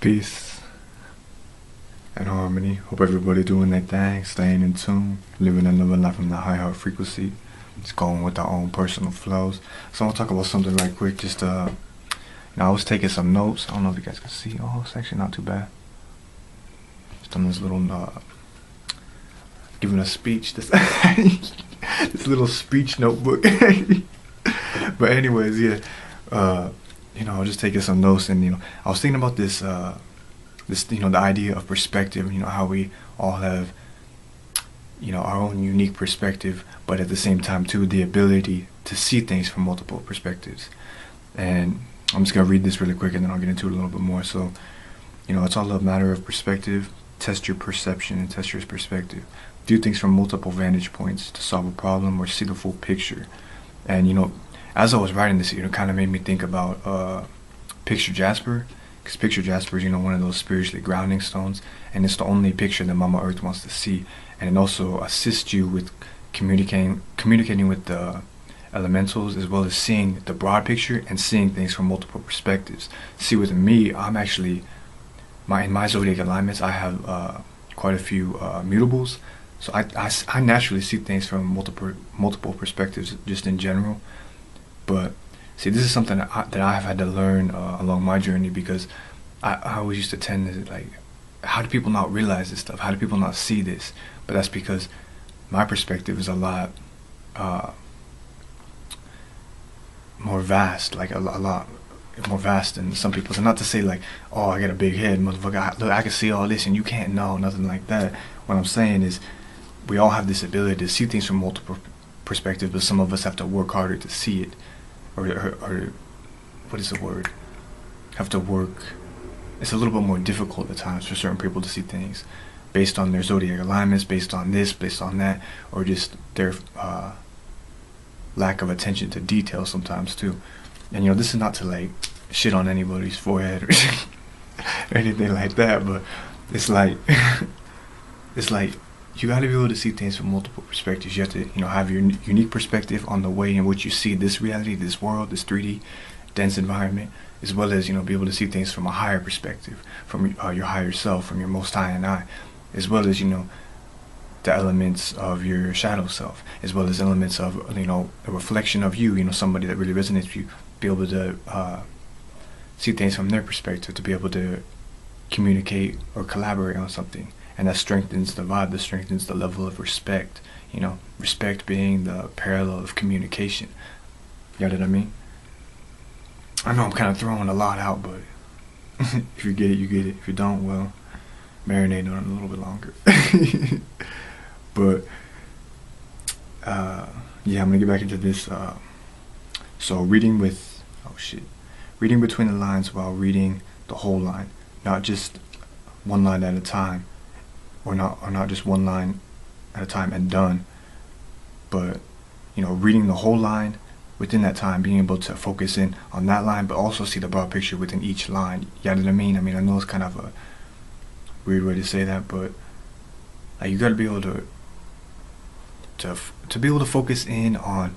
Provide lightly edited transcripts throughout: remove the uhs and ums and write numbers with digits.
Peace and harmony. Hope everybody doing their thing, staying in tune, living and living life from the high heart frequency, just going with our own personal flows. So I want to talk about something right quick. Just I was taking some notes. I don't know if you guys can see. Oh, it's actually not too bad. Just on this little giving a speech. This this little speech notebook. But anyways, yeah. I was just taking some notes, and I was thinking about this the idea of perspective, how we all have our own unique perspective, but at the same time too the ability to see things from multiple perspectives. And I'm just gonna read this really quick and then I'll get into it a little bit more. So it's all a matter of perspective. Test your perception and test your perspective. Do things from multiple vantage points to solve a problem or see the full picture. And as I was writing this, it kind of made me think about Picture Jasper, because Picture Jasper is one of those spiritually grounding stones, and it's the only picture that Mama Earth wants to see. And it also assists you with communicating with the elementals, as well as seeing the broad picture and seeing things from multiple perspectives. See, with me, I'm actually in my zodiac alignments, I have quite a few mutables, so I naturally see things from multiple perspectives, just in general. But see, this is something that I've had to learn along my journey, because I always used to tend to how do people not realize this stuff? How do people not see this? But that's because my perspective is a lot more vast, a lot more vast than some people's. And not to say oh, I got a big head, motherfucker, look, I can see all this and you can't know, nothing like that. What I'm saying is we all have this ability to see things from multiple perspectives, but some of us have to work harder to see it. Or what is the word? Have to work. It's a little bit more difficult at times for certain people to see things based on their zodiac alignments, based on this, based on that, or just their lack of attention to detail sometimes too. And this is not to shit on anybody's forehead or anything like that, but it's you got to be able to see things from multiple perspectives. You have to have your unique perspective on the way in which you see this reality, this world, this 3D dense environment, as well as be able to see things from a higher perspective, from your higher self, from your most high and I, as well as the elements of your shadow self, as well as elements of a reflection of you, somebody that really resonates with you. Be able to see things from their perspective, to be able to communicate or collaborate on something. And that strengthens the vibe, that strengthens the level of respect. Respect being the parallel of communication. You know what I mean? I know I'm kind of throwing a lot out, but if you get it, you get it. If you don't, well, marinate on it a little bit longer. But yeah, I'm gonna get back into this. So reading between the lines while reading the whole line, not just one line at a time. Or not just one line at a time and done, but reading the whole line within that time, being able to focus in on that line, but also see the broad picture within each line. You know what I mean? I know it's kind of a weird way to say that, but you got to be able to be able to focus in on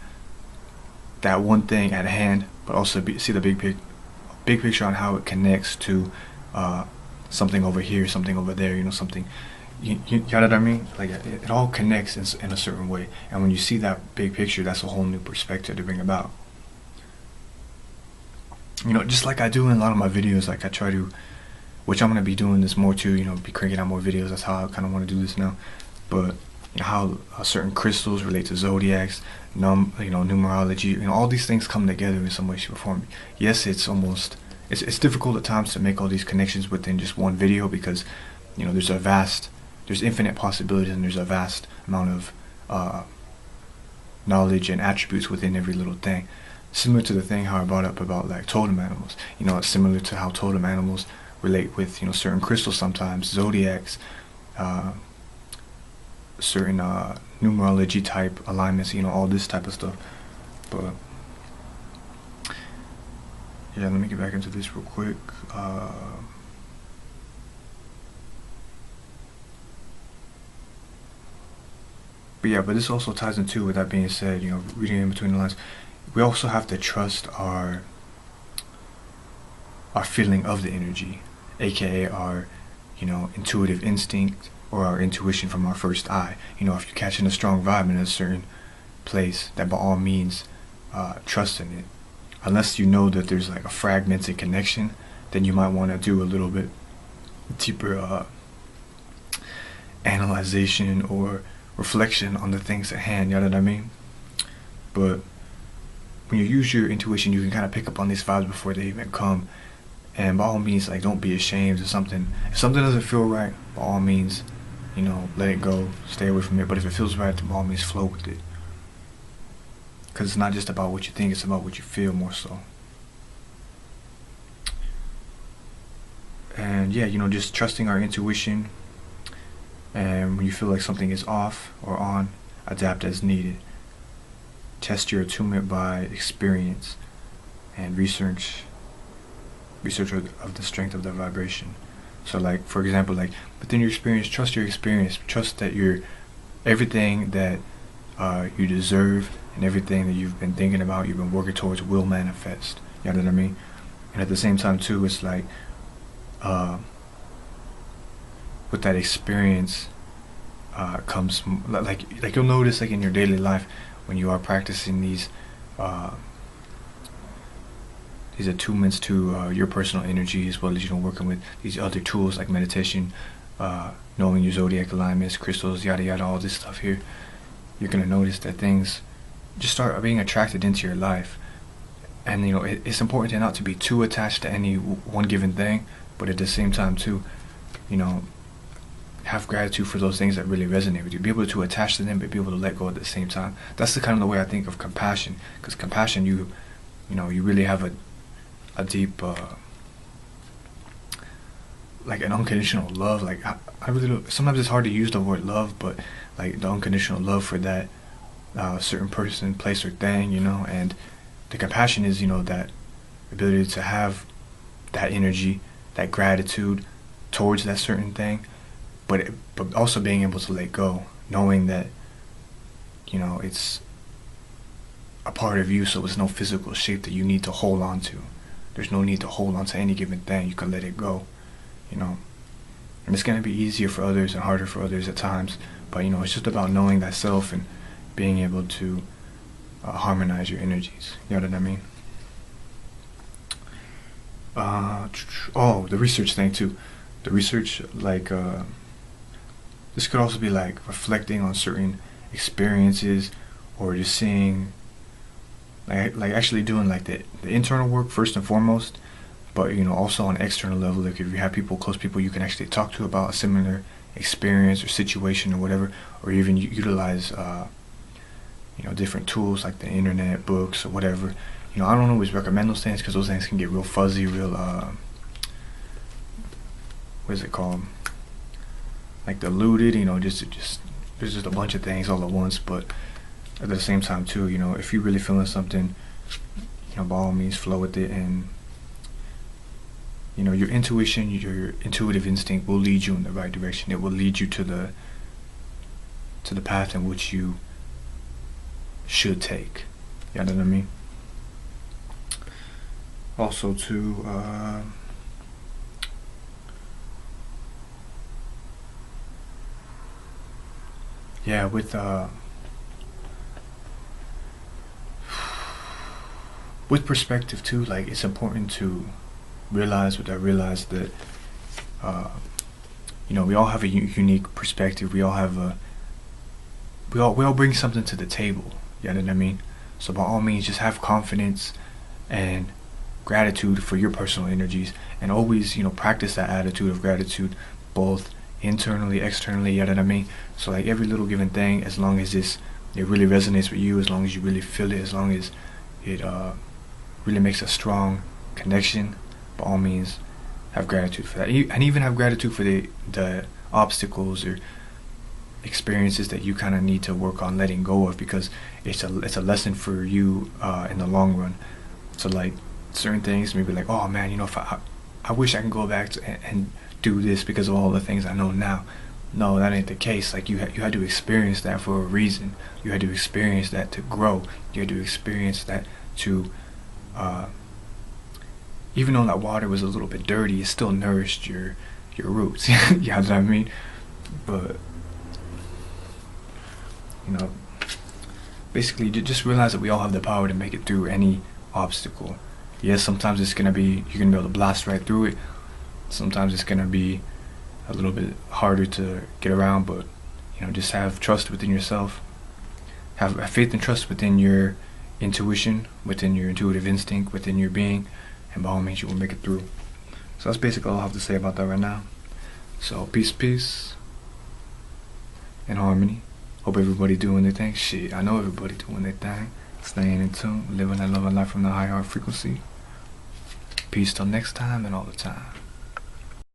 that one thing at hand, but also see the big picture on how it connects to something over here, something over there. Something. You know what I mean? It all connects in a certain way, and when you see that big picture, that's a whole new perspective to bring about. Just like I do in a lot of my videos, I try to, which I'm gonna be doing this more too. Be cranking out more videos. That's how I kind of want to do this now. But how certain crystals relate to zodiacs, numerology. All these things come together in some way, shape, or form. Yes, it's difficult at times to make all these connections within just one video, because there's infinite possibilities, and there's a vast amount of knowledge and attributes within every little thing. Similar to the thing how I brought up about totem animals. It's similar to how totem animals relate with certain crystals sometimes, zodiacs, certain numerology type alignments, all this type of stuff. But yeah, let me get back into this real quick. But this also ties into, with that being said, reading in between the lines, we also have to trust our feeling of the energy. aka our, intuitive instinct or our intuition from our first eye. If you're catching a strong vibe in a certain place, that by all means, trust in it. Unless you know that there's like a fragmented connection, then you might want to do a little bit deeper analyzation or reflection on the things at hand, you know what I mean? But when you use your intuition, you can kind of pick up on these vibes before they even come. And by all means, like, don't be ashamed of something. If something doesn't feel right, by all means, let it go, stay away from it. But if it feels right, then by all means, flow with it. Because it's not just about what you think, it's about what you feel more so. And yeah, just trusting our intuition. And when you feel like something is off or on, adapt as needed. Test your attunement by experience and research of the strength of the vibration. So like, for example, like within your experience, trust your experience. Trust that everything that you deserve and everything that you've been thinking about, you've been working towards, will manifest. You know what I mean? And at the same time too, it's like with that experience comes like you'll notice, like in your daily life, when you are practicing these attunements to your personal energy, as well as working with these other tools like meditation, knowing your zodiac alignments, crystals, yada yada, all this stuff here, you're gonna notice that things just start being attracted into your life. And it's important to not to be too attached to any one given thing, but at the same time too, have gratitude for those things that really resonate with you. Be able to attach to them, but be able to let go at the same time. That's the kind of the way I think of compassion. Because compassion, you really have a deep, like an unconditional love. Like I really don't, sometimes it's hard to use the word love, but like the unconditional love for that certain person, place, or thing, and the compassion is, that ability to have that energy, that gratitude towards that certain thing, but also being able to let go, knowing that, it's a part of you, so it's no physical shape that you need to hold on to. There's no need to hold on to any given thing. You can let it go, and it's going to be easier for others and harder for others at times, but it's just about knowing thyself and being able to harmonize your energies. You know what I mean? The research thing too. The research, like, this could also be like reflecting on certain experiences, or just seeing, like actually doing like the internal work first and foremost, but also on an external level. Like if you have close people you can actually talk to about a similar experience or situation or whatever, or even utilize different tools like the internet, books, or whatever. I don't always recommend those things because those things can get real fuzzy, real what is it called, like diluted, just there's just a bunch of things all at once. But at the same time too, if you're really feeling something, by all means flow with it. And your intuition, your intuitive instinct will lead you in the right direction. It will lead you to the path in which you should take. You know what I mean? Also too, yeah, with perspective too, like it's important to realize that we all have a unique perspective. We all bring something to the table. You know what I mean? So by all means, just have confidence and gratitude for your personal energies, and always practice that attitude of gratitude, both internally, externally. You know what I mean? So like every little given thing, as long as it really resonates with you, as long as you really feel it, as long as it really makes a strong connection, by all means have gratitude for that. And even have gratitude for the obstacles or experiences that you kind of need to work on letting go of, because it's a lesson for you in the long run. So like certain things, maybe like, oh man, if I wish I can go back and do this because of all the things I know now. No, that ain't the case. Like you had to experience that for a reason. You had to experience that to grow. You had to experience that to even though that water was a little bit dirty, it still nourished your roots. You know what I mean? But you know, basically, just realize that we all have the power to make it through any obstacle. Yes, sometimes it's gonna be, you're gonna be able to blast right through it. Sometimes it's gonna be a little bit harder to get around, but you know, just have trust within yourself. Have faith and trust within your intuition, within your intuitive instinct, within your being, and by all means, you will make it through. So that's basically all I have to say about that right now. So peace, and harmony. Hope everybody doing their thing. Shit, I know everybody doing their thing. Staying in tune, living that love and life from the high heart frequency. Peace till next time and all the time.